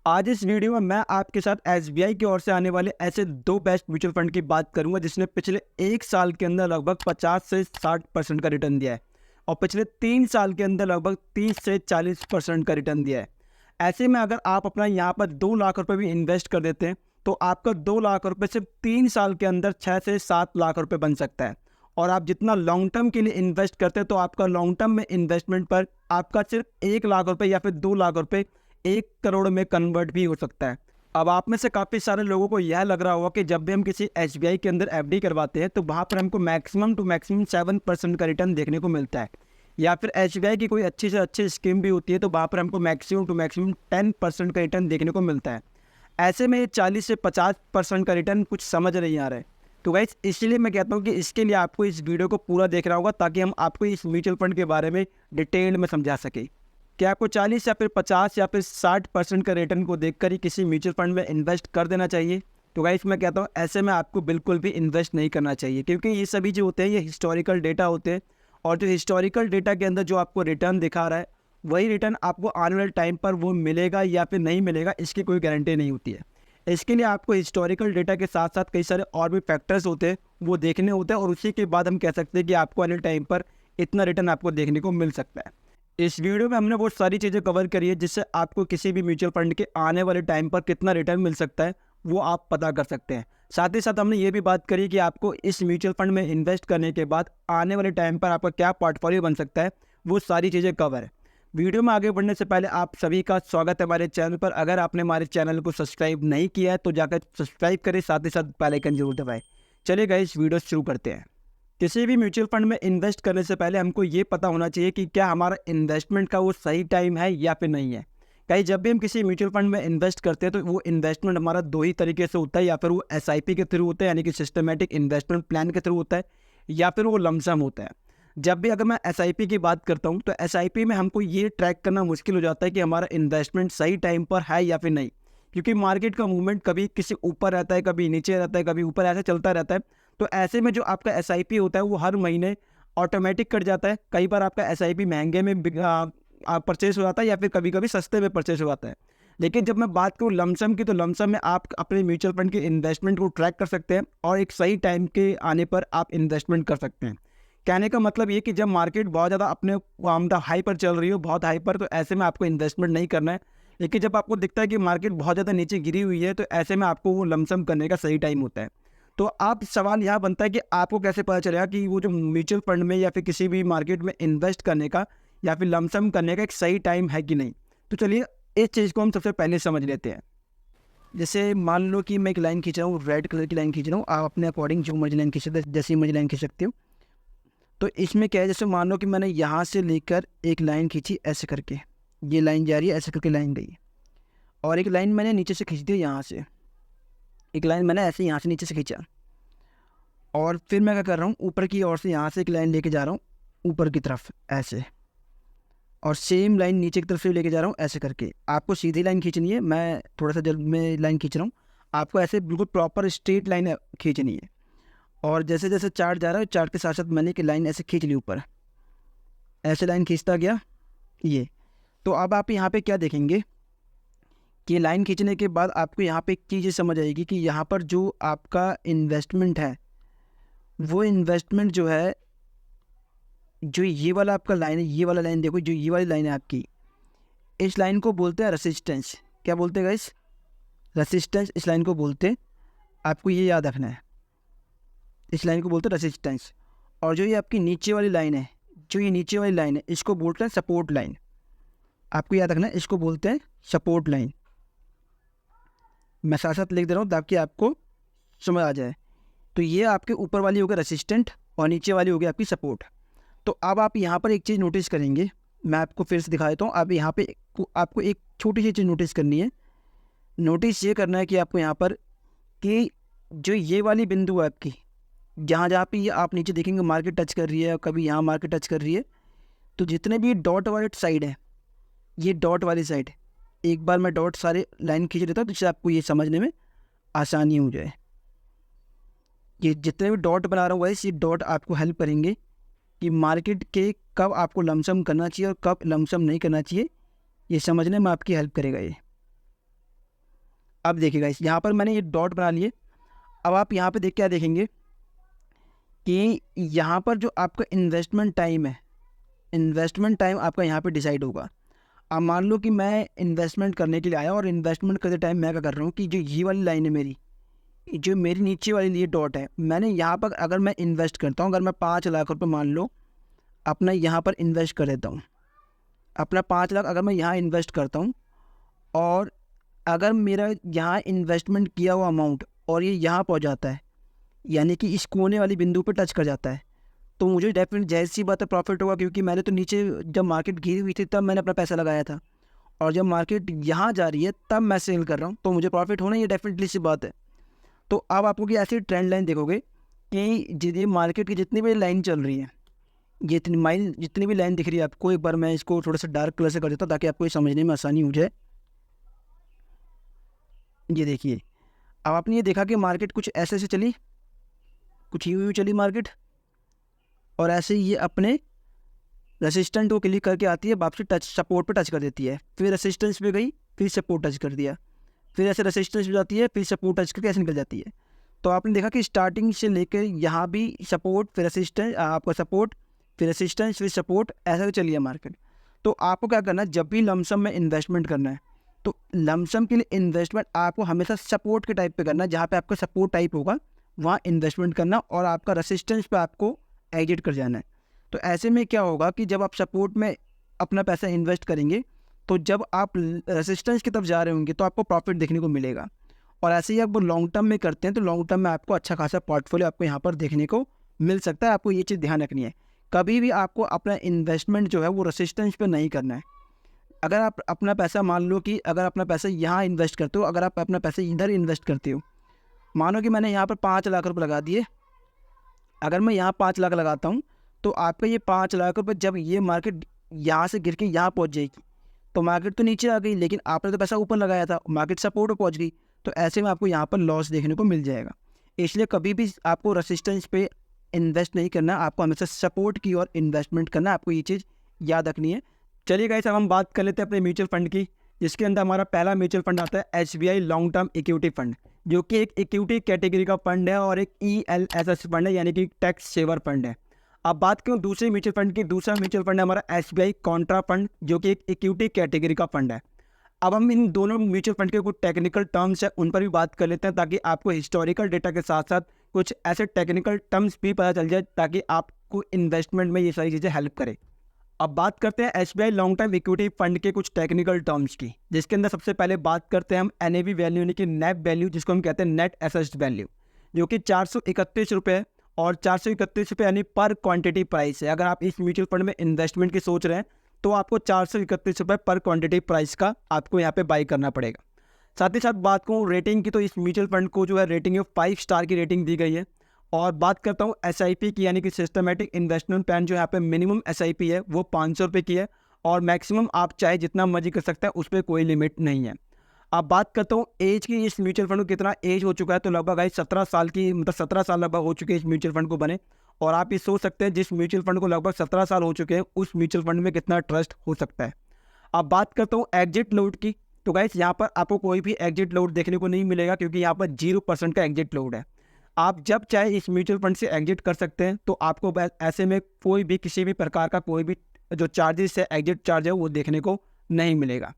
आज इस वीडियो में मैं आपके साथ एसबीआई की ओर से आने वाले ऐसे दो बेस्ट म्यूचुअल फंड की बात करूंगा जिसने पिछले 1 साल के अंदर लगभग 50 से 60% का रिटर्न दिया है और पिछले 3 साल के अंदर लगभग 30 से 40% का रिटर्न दिया है। ऐसे में अगर आप अपना यहाँ पर 2 लाख रुपए भी इन्वेस्ट कर देते हैं तो आपका 2 लाख रुपए सिर्फ 3 साल के अंदर 6 से 7 लाख रुपए बन सकता है। और आप जितना लॉन्ग टर्म के लिए इन्वेस्ट करते हैं तो आपका लॉन्ग टर्म में इन्वेस्टमेंट पर आपका सिर्फ 1 लाख रुपए या फिर 2 लाख रुपए 1 करोड़ में कन्वर्ट भी हो सकता है। अब आप में से काफ़ी सारे लोगों को यह लग रहा होगा कि जब भी हम किसी एसबीआई के अंदर एफडी करवाते हैं तो वहाँ पर हमको मैक्सिमम टू मैक्सिमम 7% का रिटर्न देखने को मिलता है, या फिर एसबीआई की कोई अच्छी से अच्छी स्कीम भी होती है तो वहाँ पर हमको मैक्सिमम टू मैक्सिमम 10% का रिटर्न देखने को मिलता है। ऐसे में ये 40 से 50% का रिटर्न कुछ समझ नहीं आ रहा है। तो गाइस इसलिए मैं कहता हूँ कि इसके लिए आपको इस वीडियो को पूरा देखना होगा ताकि हम आपको इस म्यूचुअल फंड के बारे में डिटेल में समझा सकें कि आपको 40 या फिर 50 या फिर 60% का रिटर्न को देखकर ही किसी म्यूचुअल फंड में इन्वेस्ट कर देना चाहिए। तो गाइस मैं कहता हूँ ऐसे में आपको बिल्कुल भी इन्वेस्ट नहीं करना चाहिए, क्योंकि ये सभी जो होते हैं ये हिस्टोरिकल डेटा होते हैं और जो हिस्टोरिकल डेटा के अंदर जो आपको रिटर्न दिखा रहा है वही रिटर्न आपको आने वाले टाइम पर वो मिलेगा या फिर नहीं मिलेगा इसकी कोई गारंटी नहीं होती है। इसके लिए आपको हिस्टोरिकल डेटा के साथ साथ कई सारे और भी फैक्टर्स होते हैं वो देखने होते हैं और उसी के बाद हम कह सकते हैं कि आपको आने टाइम पर इतना रिटर्न आपको देखने को मिल सकता है। इस वीडियो में हमने बहुत सारी चीज़ें कवर करी है जिससे आपको किसी भी म्यूचुअल फंड के आने वाले टाइम पर कितना रिटर्न मिल सकता है वो आप पता कर सकते हैं। साथ ही साथ हमने ये भी बात करी कि आपको इस म्यूचुअल फंड में इन्वेस्ट करने के बाद आने वाले टाइम पर आपका क्या पोर्टफोलियो बन सकता है, वो सारी चीज़ें कवर है। वीडियो में आगे बढ़ने से पहले आप सभी का स्वागत है हमारे चैनल पर। अगर आपने हमारे चैनल को सब्सक्राइब नहीं किया है तो जाकर सब्सक्राइब करें, साथ ही साथ बेल आइकन जरूर दबाएं। चलिए गाइस वीडियो शुरू करते हैं। किसी भी म्यूचुअल फंड में इन्वेस्ट करने से पहले हमको ये पता होना चाहिए कि क्या हमारा इन्वेस्टमेंट का वो सही टाइम है या फिर नहीं है। कहीं जब भी हम किसी म्यूचुअल फंड में इन्वेस्ट करते हैं तो वो इन्वेस्टमेंट हमारा दो ही तरीके से होता है, या फिर वो एसआईपी के थ्रू होता है यानी कि सिस्टमेटिक इन्वेस्टमेंट प्लान के थ्रू होता है, या फिर वो लमसम होता है। जब भी अगर मैं एसआईपी की बात करता हूँ तो एसआईपी में हमको ये ट्रैक करना मुश्किल हो जाता है कि हमारा इन्वेस्टमेंट सही टाइम पर है या फिर नहीं, क्योंकि मार्केट का मूवमेंट कभी किसी ऊपर रहता है, कभी नीचे रहता है, कभी ऊपर ऐसे चलता रहता है। तो ऐसे में जो आपका एसआईपी होता है वो हर महीने ऑटोमेटिक कट जाता है। कई बार आपका एसआईपी महंगे में परचेस हो जाता है या फिर कभी कभी सस्ते में परचेस हो जाता है। लेकिन जब मैं बात करूँ लमसम की तो लमसम में आप अपने म्यूचुअल फंड के इन्वेस्टमेंट को ट्रैक कर सकते हैं और एक सही टाइम के आने पर आप इन्वेस्टमेंट कर सकते हैं। कहने का मतलब ये कि जब मार्केट बहुत ज़्यादा अपने हाई पर चल रही हो, बहुत हाई पर, तो ऐसे में आपको इन्वेस्टमेंट नहीं करना है। लेकिन जब आपको दिखता है कि मार्केट बहुत ज़्यादा नीचे गिरी हुई है तो ऐसे में आपको वो लमसम करने का सही टाइम होता है। तो आप सवाल यहाँ बनता है कि आपको कैसे पता चलेगा कि वो जो म्यूचुअल फंड में या फिर किसी भी मार्केट में इन्वेस्ट करने का या फिर लमसम करने का एक सही टाइम है कि नहीं। तो चलिए इस चीज़ को हम सबसे पहले समझ लेते हैं। जैसे मान लो कि मैं एक लाइन खींच रहा हूँ, रेड कलर की लाइन खींच रहा हूँ, आप अपने अकॉर्डिंग जो मर्जी लाइन खींच सकते हैं, जैसी मर्जी लाइन खींच सकते हो। तो इसमें क्या है, जैसे मान लो कि मैंने यहाँ से लेकर एक लाइन खींची ऐसे करके, ये लाइन जा रही है, ऐसे करके लाइन गई, और एक लाइन मैंने नीचे से खींच दी यहाँ से, एक लाइन मैंने ऐसे यहाँ से नीचे से खींचा, और फिर मैं क्या कर रहा हूँ ऊपर की ओर से यहाँ से एक लाइन लेके जा रहा हूँ ऊपर की तरफ ऐसे, और सेम लाइन नीचे की तरफ से लेके जा रहा हूँ ऐसे करके। आपको सीधी लाइन खींचनी है, मैं थोड़ा सा जल्द में लाइन खींच रहा हूँ, आपको ऐसे बिल्कुल प्रॉपर स्ट्रेट लाइन खींचनी है। और जैसे जैसे चार्ट जा रहा है चार्ट के साथ साथ मैंने एक लाइन ऐसे खींच ली ऊपर, ऐसे लाइन खींचता गया ये। तो अब आप यहाँ पे क्या देखेंगे कि लाइन खींचने के बाद आपको यहाँ पे एक चीज़ समझ आएगी कि यहाँ पर जो आपका इन्वेस्टमेंट है वो इन्वेस्टमेंट जो है, जो ये वाला आपका लाइन है, ये वाला लाइन देखो, जो ये वाली लाइन है आपकी, इस लाइन को बोलते हैं रेसिस्टेंस। क्या बोलते हैं गाइस? रेसिस्टेंस इस लाइन को बोलते हैं, आपको ये याद रखना है, इस लाइन को बोलते हैं रेसिस्टेंस। और जो ये आपकी नीचे वाली लाइन है, जो ये नीचे वाली लाइन है, इसको बोलते हैं सपोर्ट लाइन। आपको याद रखना है, इसको बोलते हैं सपोर्ट लाइन। मैं साथ साथ लिख दे रहा हूँ ताकि आपको समझ आ जाए। तो ये आपके ऊपर वाली होगी रेसिस्टेंट और नीचे वाली होगी आपकी सपोर्ट। तो अब आप यहाँ पर एक चीज़ नोटिस करेंगे, मैं आपको फिर से दिखा देता हूँ। अब यहाँ पे आपको एक छोटी सी चीज़ नोटिस करनी है। नोटिस ये करना है कि आपको यहाँ पर कि जो ये वाली बिंदु है आपकी, जहाँ जहाँ पे ये आप नीचे देखेंगे मार्केट टच कर रही है, कभी यहाँ मार्केट टच कर रही है, तो जितने भी डॉट वाले साइड है, ये डॉट वाली साइड, एक बार मैं डॉट सारे लाइन खींच देता हूँ जिससे आपको ये समझने में आसानी हो जाए। ये जितने भी डॉट बना रहा हूँ वैसे ये डॉट आपको हेल्प करेंगे कि मार्केट के कब आपको लमसम करना चाहिए और कब लमसम नहीं करना चाहिए, ये समझने में आपकी हेल्प करेगा ये। अब देखिए गाइस, यहाँ पर मैंने ये डॉट बना लिए। अब आप यहाँ पे देख क्या देखेंगे कि यहाँ पर जो आपका इन्वेस्टमेंट टाइम है, इन्वेस्टमेंट टाइम आपका यहाँ पे डिसाइड होगा। अब मान लो कि मैं इन्वेस्टमेंट करने के लिए आया और इन्वेस्टमेंट करते टाइम मैं क्या कर रहा हूँ कि जो ये वाली लाइन है मेरी, जो मेरी नीचे वाली ये डॉट है, मैंने यहाँ पर अगर मैं इन्वेस्ट करता हूँ, अगर मैं 5 लाख रुपये मान लो अपना यहाँ पर इन्वेस्ट कर देता हूँ, अपना 5 लाख अगर मैं यहाँ इन्वेस्ट करता हूँ, और अगर मेरा यहाँ इन्वेस्टमेंट किया हुआ अमाउंट और ये यहाँ पहुँच जाता है, यानी कि इस कोने वाली बिंदु पर टच कर जाता है, तो मुझे डेफिनेट जैसी सी बात है प्रॉफिट होगा, क्योंकि मैंने तो नीचे जब मार्केट गिरी हुई थी तब मैंने अपना पैसा लगाया था, और जब मार्केट यहाँ जा रही है तब मैं सेल कर रहा हूँ, तो मुझे प्रॉफिट होना ही डेफिनेटली सी बात है। तो अब आपको कि ऐसी ट्रेंड लाइन देखोगे कि ये मार्केट की जितनी भी लाइन चल रही है, ये जितनी भी लाइन दिख रही है आपको, एक बार मैं इसको थोड़ा सा डार्क कलर से कर देता हूँ ताकि आपको ये समझने में आसानी हो जाए। ये देखिए, अब आपने ये देखा कि मार्केट कुछ ऐसे चली, कुछ यूँ चली मार्केट, और ऐसे ये अपने रेसिस्टेंट को क्लिक करके आती है, वापसी टच सपोर्ट पे टच कर देती है, फिर रेसिस्टेंस पे गई, फिर सपोर्ट टच कर दिया, फिर ऐसे रेसिस्टेंस पे जाती है, फिर सपोर्ट टच करके ऐसे निकल जाती है। तो आपने देखा कि स्टार्टिंग से लेकर यहाँ भी सपोर्ट, फिर रेसिस्टेंस, आपका सपोर्ट, फिर रेसिस्टेंस, फिर सपोर्ट, ऐसा चली है मार्केट। तो आपको क्या करना है, जब भी लमसम में इन्वेस्टमेंट करना है तो लमसम के लिए इन्वेस्टमेंट आपको हमेशा सपोर्ट के टाइप पे करना है, जहाँ पे आपका सपोर्ट टाइप होगा वहाँ इन्वेस्टमेंट करना, और आपका रेसिस्टेंस पे आपको एग्जिट कर जाना है। तो ऐसे में क्या होगा कि जब आप सपोर्ट में अपना पैसा इन्वेस्ट करेंगे, तो जब आप रेसिस्टेंस की तरफ जा रहे होंगे तो आपको प्रॉफिट देखने को मिलेगा, और ऐसे ही आप वो लॉन्ग टर्म में करते हैं तो लॉन्ग टर्म में आपको अच्छा खासा पोर्टफोलियो आपको यहाँ पर देखने को मिल सकता है। आपको ये चीज़ ध्यान रखनी है, कभी भी आपको अपना इन्वेस्टमेंट जो है वो रेसिस्टेंस पे नहीं करना है। अगर आप अपना पैसा, मान लो कि अगर अपना पैसा यहाँ इन्वेस्ट करते हो, अगर आप अपना पैसा इधर इन्वेस्ट करते हो, मानो कि मैंने यहाँ पर 5 लाख रुपये लगा दिए, अगर मैं यहाँ 5 लाख लगाता हूँ तो आपका ये 5 लाख रुपये जब ये मार्केट यहाँ से गिर के यहाँ पहुँच जाएगी, तो मार्केट तो नीचे आ गई, लेकिन आपने तो पैसा ऊपर लगाया था, मार्केट सपोर्ट पर पहुँच गई, तो ऐसे में आपको यहाँ पर लॉस देखने को मिल जाएगा। इसलिए कभी भी आपको रेसिस्टेंस पे इन्वेस्ट नहीं करना, आपको हमेशा सपोर्ट की और इन्वेस्टमेंट करना, आपको ये चीज़ याद रखनी है। चलिए गाइस, अब हम बात कर लेते हैं अपने म्यूचुअल फंड की, जिसके अंदर हमारा पहला म्यूचुअल फंड आता है SBI long term equity fund, जो कि एक इक्विटी कैटेगरी का फंड है और एक ELSS फंड है, यानी कि टैक्स सेवर फंड है। अब बात करूँ दूसरे म्यूचुअल फंड की, दूसरा म्यूचुअल फंड है हमारा SBI कॉन्ट्रा फंड, जो कि एक इक्विटी कैटेगरी का फंड है। अब हम इन दोनों म्यूचुअल फंड के कुछ टेक्निकल टर्म्स हैं उन पर भी बात कर लेते हैं, ताकि आपको हिस्टोरिकल डेटा के साथ साथ कुछ ऐसे टेक्निकल टर्म्स भी पता चल जाए, ताकि आपको इन्वेस्टमेंट में ये सारी चीज़ें हेल्प करें। अब बात करते हैं SBI long term equity fund के कुछ टेक्निकल टर्म्स की, जिसके अंदर सबसे पहले बात करते हैं हम NAV वैल्यू, यानी कि नेट वैल्यू, जिसको हम कहते हैं नेट एसेट वैल्यू, जो कि 431 रुपये और 431 रुपये यानी पर क्वांटिटी प्राइस है। अगर आप इस म्यूचुअल फंड में इन्वेस्टमेंट की सोच रहे हैं तो आपको 431 रुपये पर क्वांटिटी प्राइस का आपको यहाँ पे बाई करना पड़ेगा। साथ ही साथ बात करूँ रेटिंग की, तो इस म्यूचुअल फंड को जो है रेटिंग है 5 स्टार की रेटिंग दी गई है। और बात करता हूँ SIP की, यानी कि सिस्टमेटिक इन्वेस्टमेंट प्लान, जो यहाँ पे मिनिमम SIP है वो 500 रुपये की है, और मैक्सिमम आप चाहे जितना मर्जी कर सकते हैं, उस पर कोई लिमिट नहीं है। अब बात करता हूँ एज की, इस म्यूचुअल फंड को कितना एज हो चुका है, तो लगभग 17 साल की, मतलब 17 साल लगभग हो चुके हैं इस म्यूचुअल फंड को बने। और आप ये सोच सकते हैं जिस म्यूचुअल फंड को लगभग 17 साल हो चुके हैं, उस म्यूचुअल फंड में कितना ट्रस्ट हो सकता है। अब बात करता हूँ एग्जिट लोड की, तो गाइस यहाँ पर आपको कोई भी एग्जिट लोड देखने को नहीं मिलेगा, क्योंकि यहाँ पर 0% का एग्जिट लोड है। आप जब चाहे इस म्यूचुअल फंड से एग्जिट कर सकते हैं, तो आपको ऐसे में कोई भी किसी भी प्रकार का कोई भी जो चार्जेस है, एग्जिट चार्ज है, वो देखने को नहीं मिलेगा।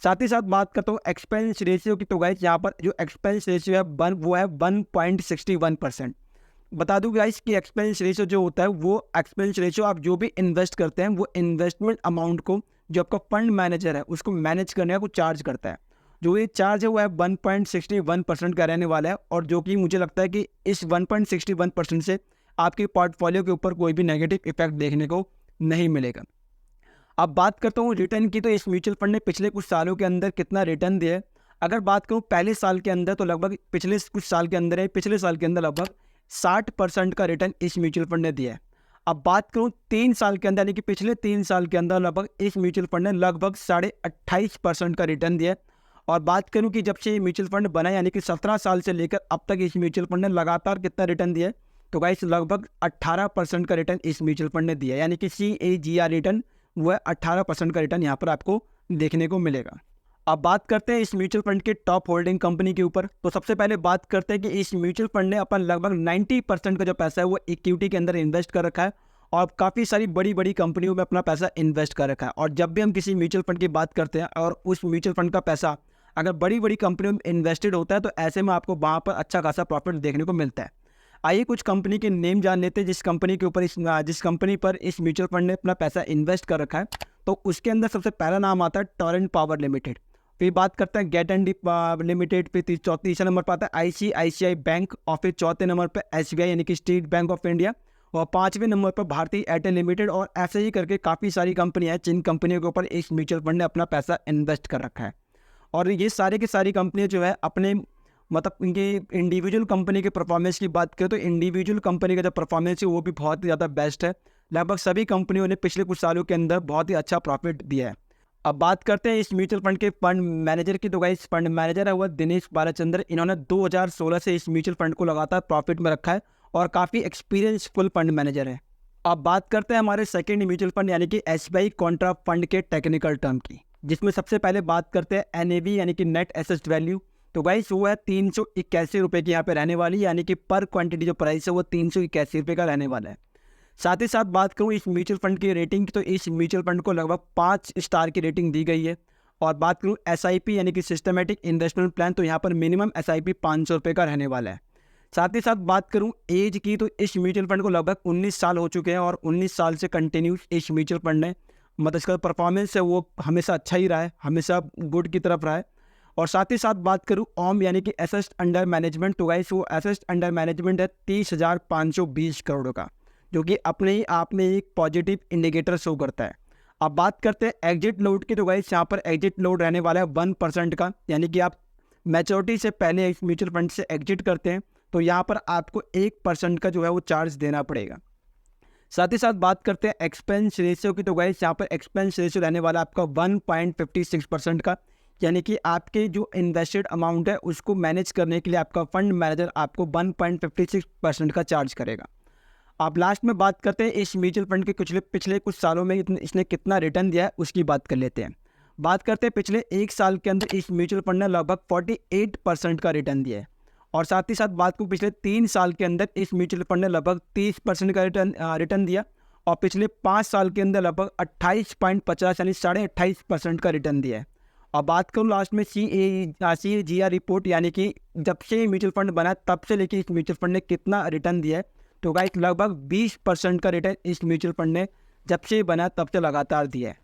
साथ ही साथ बात करता हूँ एक्सपेंस रेशियो की, तो गाइस यहाँ पर जो एक्सपेंस रेशियो है वो है 1.61%। बता दूँ गाइस कि एक्सपेंस रेशियो जो होता है, वो एक्सपेंस रेशियो आप जो भी इन्वेस्ट करते हैं, वो इन्वेस्टमेंट अमाउंट को जो आपका फंड मैनेजर है उसको मैनेज करने का कुछ चार्ज करता है। जो ये चार्ज है वो है 1.61% का रहने वाला है, और जो कि मुझे लगता है कि इस 1.61% से आपके पोर्टफोलियो के ऊपर कोई भी नेगेटिव इफेक्ट देखने को नहीं मिलेगा। अब बात करता हूँ रिटर्न की, तो इस म्यूचुअल फंड ने पिछले कुछ सालों के अंदर कितना रिटर्न दिया है। अगर बात करूँ पहले साल के अंदर, तो लगभग पिछले कुछ साल के अंदर पिछले साल के अंदर लगभग 60% का रिटर्न इस म्यूचुअल फंड ने दिया है। अब बात करूँ 3 साल के अंदर, यानी कि पिछले 3 साल के अंदर लगभग इस म्यूचुअल फंड ने लगभग 28.5% का रिटर्न दिया है। और बात करूं कि जब से ये म्यूचुअल फंड बना, यानी कि 17 साल से लेकर अब तक इस म्यूचुअल फंड ने लगातार कितना रिटर्न दिया है, तो गाइस लगभग 18% का रिटर्न इस म्यूचुअल फंड ने दिया है, यानी कि CAGR रिटर्न वो है 18% का रिटर्न यहाँ पर आपको देखने को मिलेगा। अब बात करते हैं इस म्यूचुअल फंड के टॉप होल्डिंग कंपनी के ऊपर। तो सबसे पहले बात करते हैं कि इस म्यूचुअल फंड ने अपन लगभग 90% का जो पैसा है वो इक्विटी के अंदर इन्वेस्ट कर रखा है और काफ़ी सारी बड़ी बड़ी कंपनियों में अपना पैसा इन्वेस्ट कर रखा है। और जब भी हम किसी म्यूचुअल फंड की बात करते हैं और उस म्यूचुअल फंड का पैसा अगर बड़ी बड़ी कंपनियों में इन्वेस्टेड होता है तो ऐसे में आपको वहाँ पर अच्छा खासा प्रॉफिट देखने को मिलता है। आइए कुछ कंपनी के नेम जान लेते हैं जिस कंपनी के ऊपर जिस कंपनी पर इस म्यूचुअल फंड ने अपना पैसा इन्वेस्ट कर रखा है। तो उसके अंदर सबसे पहला नाम आता है टोरेंट पावर लिमिटेड, फिर बात करते हैं गेट एंड लिमिटेड, फिर तीसरे नंबर पर आता है आईसीआईसीआई बैंक और फिर चौथे नंबर पर एसबीआई यानी कि स्टेट बैंक ऑफ इंडिया और पाँचवें नंबर पर भारतीय एयरटेल लिमिटेड। और ऐसे ही करके काफ़ी सारी कंपनियां हैं जिन कंपनियों के ऊपर इस म्यूचुअल फंड ने अपना पैसा इन्वेस्ट कर रखा है। और ये सारे की सारी कंपनियां जो है अपने मतलब इनके इंडिविजुअल कंपनी के परफॉर्मेंस की बात करें तो इंडिविजुअल कंपनी का जो परफॉर्मेंस है वो भी बहुत ही ज़्यादा बेस्ट है। लगभग सभी कंपनियों ने पिछले कुछ सालों के अंदर बहुत ही अच्छा प्रॉफिट दिया है। अब बात करते हैं इस म्यूचुअल फंड के फंड मैनेजर की। तो गाइस फंड मैनेजर है वो दिनेश बालाचंद्र। इन्होंने 2016 से इस म्यूचुअल फंड को लगातार प्रॉफिट में रखा है और काफ़ी एक्सपीरियंसफुल फंड मैनेजर है। अब बात करते हैं हमारे सेकेंड म्यूचुअल फंड यानी कि एसबीआई कॉन्ट्रा फंड के टेक्निकल टर्म की, जिसमें सबसे पहले बात करते हैं एनएवी यानी कि नेट एसेट वैल्यू। तो गाइस वो है 381 रुपये की यहाँ पे रहने वाली, यानी कि पर क्वांटिटी जो प्राइस है वो 381 रुपये का रहने वाला है। साथ ही साथ बात करूँ इस म्यूचुअल फंड की रेटिंग की, तो इस म्यूचुअल फंड को लगभग 5 स्टार की रेटिंग दी गई है। और बात करूँ एसआईपी यानी कि सिस्टमेटिक इन्वेस्टमेंट प्लान, तो यहाँ पर मिनिमम एसआईपी 500 रुपये का रहने वाला है। साथ ही साथ बात करूँ एज की, तो इस म्यूचुअल फंड को लगभग 19 साल हो चुके हैं और 19 साल से कंटिन्यूस इस म्यूचुअल फंड ने मतलब इसका परफॉर्मेंस है वो हमेशा अच्छा ही रहा है, हमेशा गुड की तरफ रहा है। और साथ ही साथ बात करूँ ओम यानी कि एसेट्स अंडर मैनेजमेंट, तो गाइस वो एसेट्स अंडर मैनेजमेंट है 30,520 करोड़ का, जो कि अपने ही आप में एक पॉजिटिव इंडिकेटर शो करता है। अब बात करते हैं एग्जिट लोड की, तो गाइस यहाँ पर एग्जिट लोड रहने वाला है 1% का, यानी कि आप मैच्योरिटी से पहले इस म्यूचुअल फंड से एग्जिट करते हैं तो यहाँ पर आपको 1% का जो है वो चार्ज देना पड़ेगा। साथ ही साथ बात करते हैं एक्सपेंस रेशियो की, तो गाइस यहाँ पर एक्सपेंस रेशियो रहने वाला आपका 1.56% का, यानी कि आपके जो इन्वेस्टेड अमाउंट है उसको मैनेज करने के लिए आपका फंड मैनेजर आपको 1.56% का चार्ज करेगा। आप लास्ट में बात करते हैं इस म्यूचुअल फंड के पिछले कुछ सालों में इसने कितना रिटर्न दिया है उसकी बात कर लेते हैं। बात करते हैं पिछले 1 साल के अंदर इस म्यूचुअल फंड ने लगभग 48% का रिटर्न दिया है। और साथ ही साथ बात करूँ पिछले 3 साल के अंदर इस म्यूचुअल फंड ने लगभग 30% का रिटर्न दिया और पिछले 5 साल के अंदर लगभग 28.50 यानी 28.5% का रिटर्न दिया है। और बात करूँ लास्ट में CAGR रिपोर्ट, यानी कि जब से म्यूचुअल फंड बना तब से लेकर इस म्यूचुअल फंड ने कितना रिटर्न दिया है, तो गाइस लगभग 20% का रिटर्न इस म्यूचुअल फंड ने जब से बना तब से लगातार दिया है।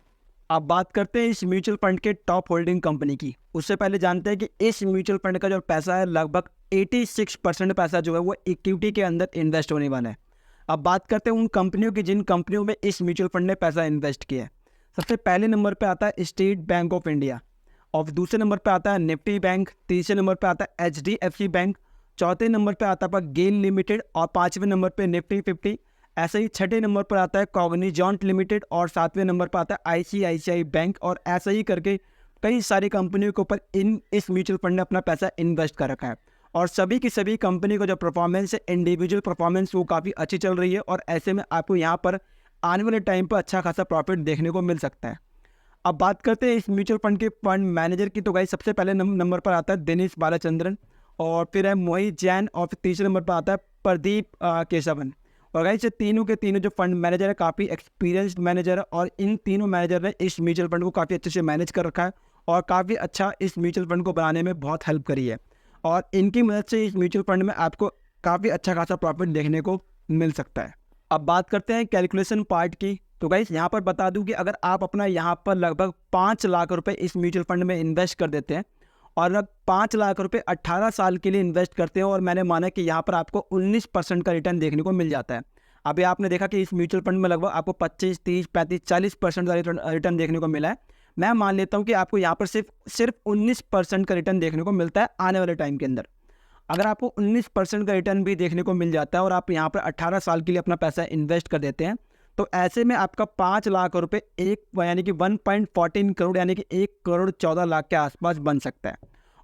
अब बात करते हैं इस म्यूचुअल फंड के टॉप होल्डिंग कंपनी की। उससे पहले जानते हैं कि इस म्यूचुअल फंड का जो पैसा है लगभग 86% पैसा जो है वो इक्विटी के अंदर इन्वेस्ट होने वाला है। अब बात करते हैं उन कंपनियों की जिन कंपनियों में इस म्यूचुअल फंड ने पैसा इन्वेस्ट किया है। सबसे पहले नंबर पर आता है स्टेट बैंक ऑफ इंडिया और दूसरे नंबर पर आता है निफ्टी बैंक, तीसरे नंबर पर आता है HDFC बैंक, चौथे नंबर पर आता है गेल लिमिटेड और पाँचवें नंबर पर निफ्टी 50। ऐसे ही छठे नंबर पर आता है कॉग्निजेंट लिमिटेड और सातवें नंबर पर आता है ICICI बैंक। और ऐसे ही करके कई सारी कंपनियों के ऊपर इस म्यूचुअल फंड ने अपना पैसा इन्वेस्ट कर रखा है। और सभी की सभी कंपनी का जो परफॉर्मेंस है इंडिविजुअल परफॉर्मेंस वो काफ़ी अच्छी चल रही है और ऐसे में आपको यहाँ पर आने वाले टाइम पर अच्छा खासा प्रॉफिट देखने को मिल सकता है। अब बात करते हैं इस म्यूचुअल फंड के फंड मैनेजर की, तो गाइस सबसे पहले नंबर पर आता है दिनेश बालाचंद्रन और फिर है मोहित जैन और फिर तीसरे नंबर पर आता है प्रदीप केशवन। और गाइस ये तीनों के तीनों जो फंड मैनेजर है काफ़ी एक्सपीरियंस्ड मैनेजर है और इन तीनों मैनेजर ने इस म्यूचुअल फंड को काफ़ी अच्छे से मैनेज कर रखा है और काफ़ी अच्छा इस म्यूचुअल फंड को बनाने में बहुत हेल्प करी है। और इनकी मदद से इस म्यूचुअल फंड में आपको काफ़ी अच्छा खासा प्रॉफिट देखने को मिल सकता है। अब बात करते हैं कैलकुलेशन पार्ट की, तो गाइस यहाँ पर बता दूं कि अगर आप अपना यहाँ पर लगभग 5 लाख रुपए इस म्यूचुअल फंड में इन्वेस्ट कर देते हैं और अब 5 लाख रुपए 18 साल के लिए इन्वेस्ट करते हैं और मैंने माना कि यहाँ पर आपको 19% का रिटर्न देखने को मिल जाता है। अभी आपने देखा कि इस म्यूचुअल फंड में लगभग आपको 25, 30, 35, 40% का रिटर्न देखने को मिला है। मैं मान लेता हूँ कि आपको यहाँ पर सिर्फ 19% का रिटर्न देखने को मिलता है आने वाले टाइम के अंदर। अगर आपको 19% का रिटर्न भी देखने को मिल जाता है और आप यहाँ पर 18 साल के लिए अपना पैसा इन्वेस्ट कर देते हैं तो ऐसे में आपका 5 लाख रुपए यानी कि 1.14 करोड़ यानी कि 1 करोड़ 14 लाख के आसपास बन सकता है।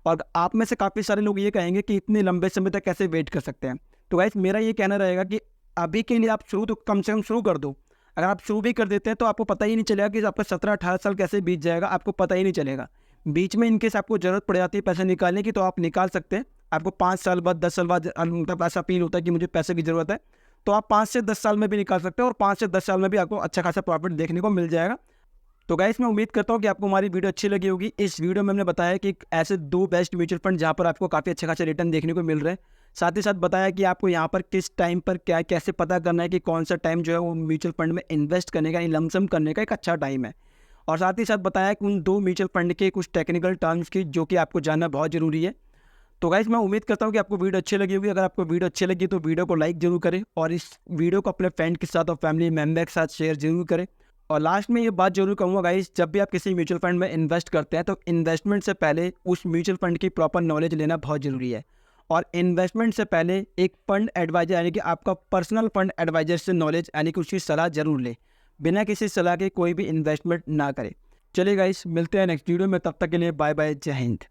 और आप में से काफ़ी सारे लोग ये कहेंगे कि इतने लंबे समय तक कैसे वेट कर सकते हैं। तो गाइस मेरा ये कहना रहेगा कि अभी के लिए आप तो कम से कम शुरू कर दो। अगर आप शुरू भी कर देते हैं तो आपको पता ही नहीं चलेगा कि आपका 17-18 साल कैसे बीत जाएगा, आपको पता ही नहीं चलेगा। बीच में इनकेस आपको ज़रूरत पड़ जाती है पैसे निकालने की तो आप निकाल सकते हैं। आपको 5 साल बाद 10 साल बाद मतलब ऐसा फील होता है कि मुझे पैसे की ज़रूरत है, तो आप 5 से 10 साल में भी निकाल सकते हो और 5 से 10 साल में भी आपको अच्छा खासा प्रॉफिट देखने को मिल जाएगा। तो गाइस मैं उम्मीद करता हूँ कि आपको हमारी वीडियो अच्छी लगी होगी। इस वीडियो में हमने बताया कि ऐसे 2 बेस्ट म्यूचुअल फंड जहाँ पर आपको काफ़ी अच्छे खासे रिटर्न देखने को मिल रहे हैं। साथ ही साथ बताया कि आपको यहाँ पर किस टाइम पर क्या कैसे पता करना है कि कौन सा टाइम जो है वो म्यूचुअल फंड में इन्वेस्ट करने का, यानी लमसम करने का एक अच्छा टाइम है। और साथ ही साथ बताया कि उन 2 म्यूचुअल फंड के कुछ टेक्निकल टर्म्स की जो कि आपको जानना बहुत ज़रूरी है। तो गाइस मैं उम्मीद करता हूँ कि आपको वीडियो अच्छी लगी होगी। अगर आपको वीडियो अच्छी लगी तो वीडियो को लाइक जरूर करें और इस वीडियो को अपने फ्रेंड के साथ और फैमिली मेम्बर के साथ शेयर जरूर करें। और लास्ट में ये बात जरूर कहूँगा गाइस, जब भी आप किसी म्यूचुअल फंड में इन्वेस्ट करते हैं तो इन्वेस्टमेंट से पहले उस म्यूचुअल फंड की प्रॉपर नॉलेज लेना बहुत ज़रूरी है। और इन्वेस्टमेंट से पहले एक फंड एडवाइजर यानी कि आपका पर्सनल फंड एडवाइजर से नॉलेज यानी कि उसकी सलाह जरूर लें। बिना किसी सलाह के कोई भी इन्वेस्टमेंट ना करें। चलिए गाइस मिलते हैं नेक्स्ट वीडियो में, तब तक के लिए बाय बाय, जय हिंद।